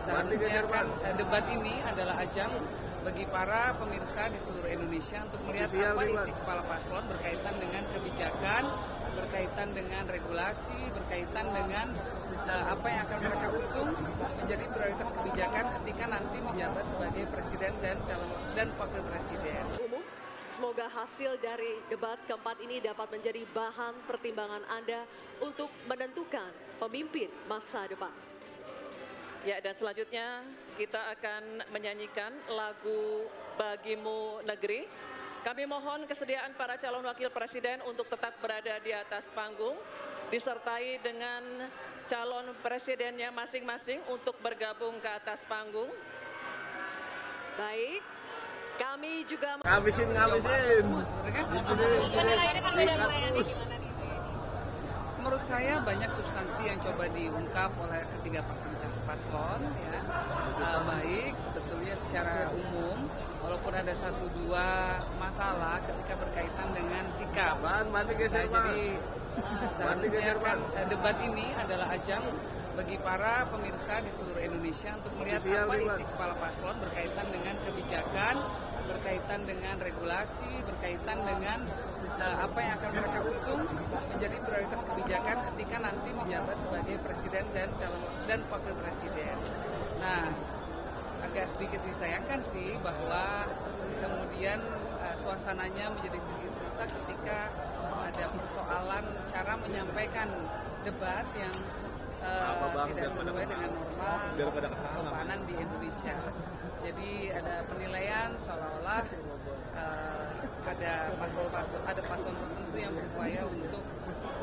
Seharusnya kan debat ini adalah ajang bagi para pemirsa di seluruh Indonesia untuk melihat apa isi kepala paslon berkaitan dengan kebijakan, berkaitan dengan regulasi, berkaitan dengan apa yang akan mereka usung menjadi prioritas kebijakan ketika nanti menjabat sebagai presiden dan wakil presiden. Semoga hasil dari debat keempat ini dapat menjadi bahan pertimbangan Anda untuk menentukan pemimpin masa depan. Ya, dan selanjutnya kita akan menyanyikan lagu Bagimu Negeri. Kami mohon kesediaan para calon wakil presiden untuk tetap berada di atas panggung, disertai dengan calon presidennya masing-masing untuk bergabung ke atas panggung. Baik, kami juga ngabisin. Menurut saya banyak substansi yang coba diungkap oleh ketiga paslon, ya. Baik sebetulnya secara umum, walaupun ada satu dua masalah ketika berkaitan dengan sikap. Jadi seharusnya kan debat ini adalah ajang bagi para pemirsa di seluruh Indonesia untuk melihat apa isi kepala paslon berkaitan dengan kebijakan, berkaitan dengan regulasi, berkaitan dengan apa yang akan mereka usung menjadi prioritas kebijakan ketika nanti menjabat sebagai presiden dan wakil presiden. Nah, agak sedikit disayangkan sih bahwa kemudian suasananya menjadi sedikit rusak ketika ada persoalan cara menyampaikan debat yang tidak sesuai dengan norma kesopanan di Indonesia. Jadi ada penilaian seolah-olah ada paslon tertentu yang berupaya untuk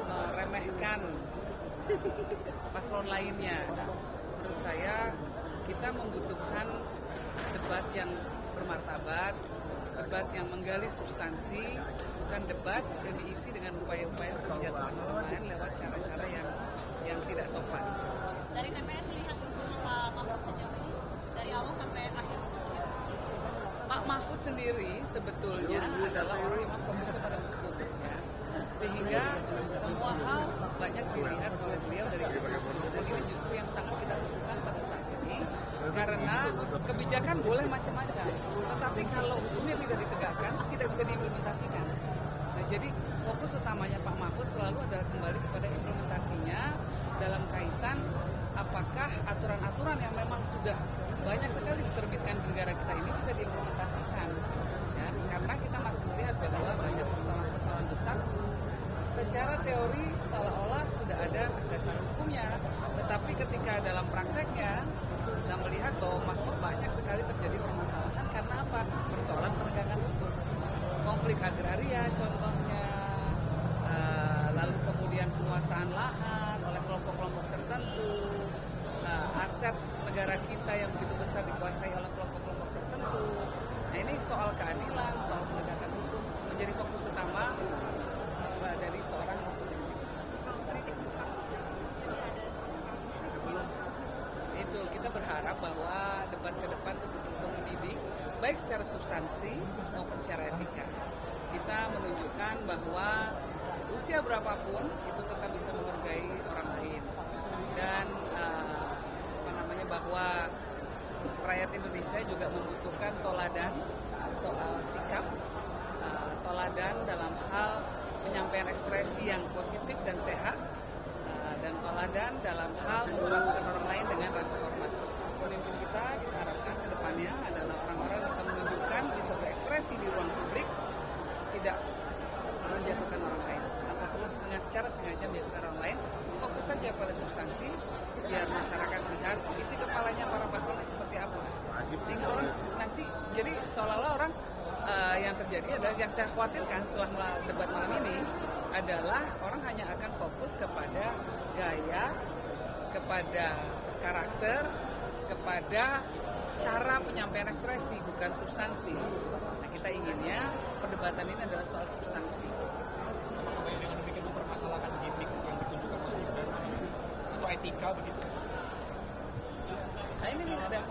meremehkan paslon lainnya. Menurut saya kita membutuhkan debat yang bermartabat, debat yang menggali substansi, bukan debat yang diisi dengan upaya-upaya untuk menjatuhkan orang lain lewat cara-cara yang tidak sopan. Dari TPS lihat Pak Mahfud sejauh ini dari awal sampai akhir. Pak Mahfud sendiri sebetulnya adalah orang yang fokusnya pada hukum, ya. Sehingga semua hal banyak dilihat oleh beliau dari sisi hukum. Dan ini justru yang sangat kita butuhkan pada saat ini, karena kebijakan boleh macam-macam, tetapi kalau hukumnya tidak ditegakkan, tidak bisa diimplementasikan. Nah, jadi fokus utamanya Pak Mahfud selalu adalah kembali kepada implementasinya dalam kaitan apakah aturan-aturan yang memang sudah banyak sekali diterbitkan di negara kita ini bisa diimplementasikan, ya, karena kita masih melihat bahwa banyak persoalan-persoalan besar secara teori seolah-olah sudah ada dasar hukumnya, tetapi ketika dalam prakteknya kita melihat bahwa masih banyak sekali terjadi permasalahan karena apa? Persoalan penegakan hukum, konflik agraria contohnya, lalu kemudian penguasaan lahan oleh kelompok-kelompok tertentu, aset negara kita yang begitu besar dikuasai oleh kelompok-kelompok tertentu. Nah, ini soal keadilan, soal penegakan hukum menjadi fokus utama dari seorang itu. Kita berharap bahwa debat ke depan itu betul-betul mendidik, baik secara substansi maupun secara etika. Kita menunjukkan bahwa usia berapapun itu tetap bisa menghargai orang lain, dan bahwa rakyat Indonesia juga membutuhkan toladan soal sikap, toladan dalam hal penyampaian ekspresi yang positif dan sehat, dan toladan dalam hal memperlakukan orang lain dengan rasa hormat. Pemimpin kita harapkan ke depannya adalah orang-orang yang bisa menunjukkan, bisa berekspresi di ruang publik, tidak menjatuhkan orang lain, ataupun secara sengaja menjatuhkan orang lain. Fokus saja pada substansi, biar masyarakat lihat isi kepalanya para paslon seperti apa, sehingga orang nanti jadi seolah-olah orang yang terjadi adalah yang saya khawatirkan setelah debat malam ini adalah orang hanya akan fokus kepada gaya, kepada karakter, kepada cara penyampaian ekspresi, bukan substansi. Nah, kita inginnya perdebatan ini adalah soal substansi. Dengan demikian mempermasalahkan gimmick yang ditunjukkan Mas Gibran atau etika begitu. Nah, ini ada,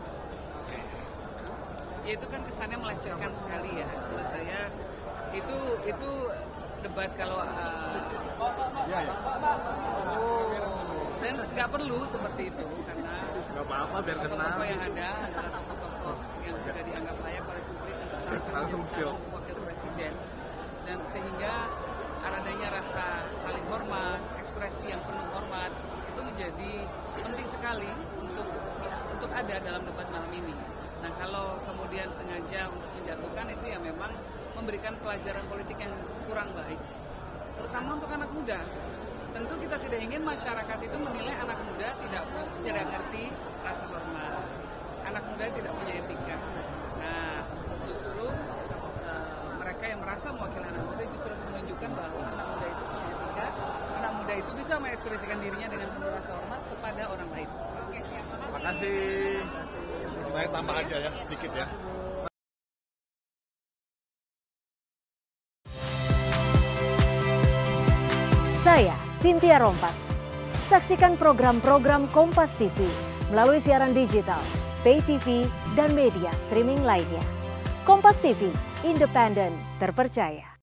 ya itu kan kesannya melecehkan sekali ya. Menurut saya itu debat kalau Dan nggak perlu seperti itu karena tokoh-tokoh yang ada adalah tokoh-tokoh yang sudah dianggap layak oleh publik untuk menjadi wakil presiden, dan sehingga adanya rasa saling hormat, ekspresi yang penuh hormat itu menjadi penting sekali untuk ada dalam debat malam ini. Nah, kalau kemudian sengaja untuk menjatuhkan itu ya memang memberikan pelajaran politik yang kurang baik, terutama untuk anak muda. Tentu kita tidak ingin masyarakat itu menilai anak muda tidak ngerti rasa hormat, anak muda tidak punya etika. Nah, justru mereka yang merasa mewakili anak muda justru harus menunjukkan bahwa anak muda itu punya etika, anak muda itu bisa mengekspresikan dirinya dengan penuh rasa hormat kepada orang lain. Oke, siap. Terima kasih. Saya tambah aja ya, sedikit ya. Saya Cynthia Rompas. Saksikan program-program Kompas TV melalui siaran digital, pay TV, dan media streaming lainnya. Kompas TV, independen, terpercaya.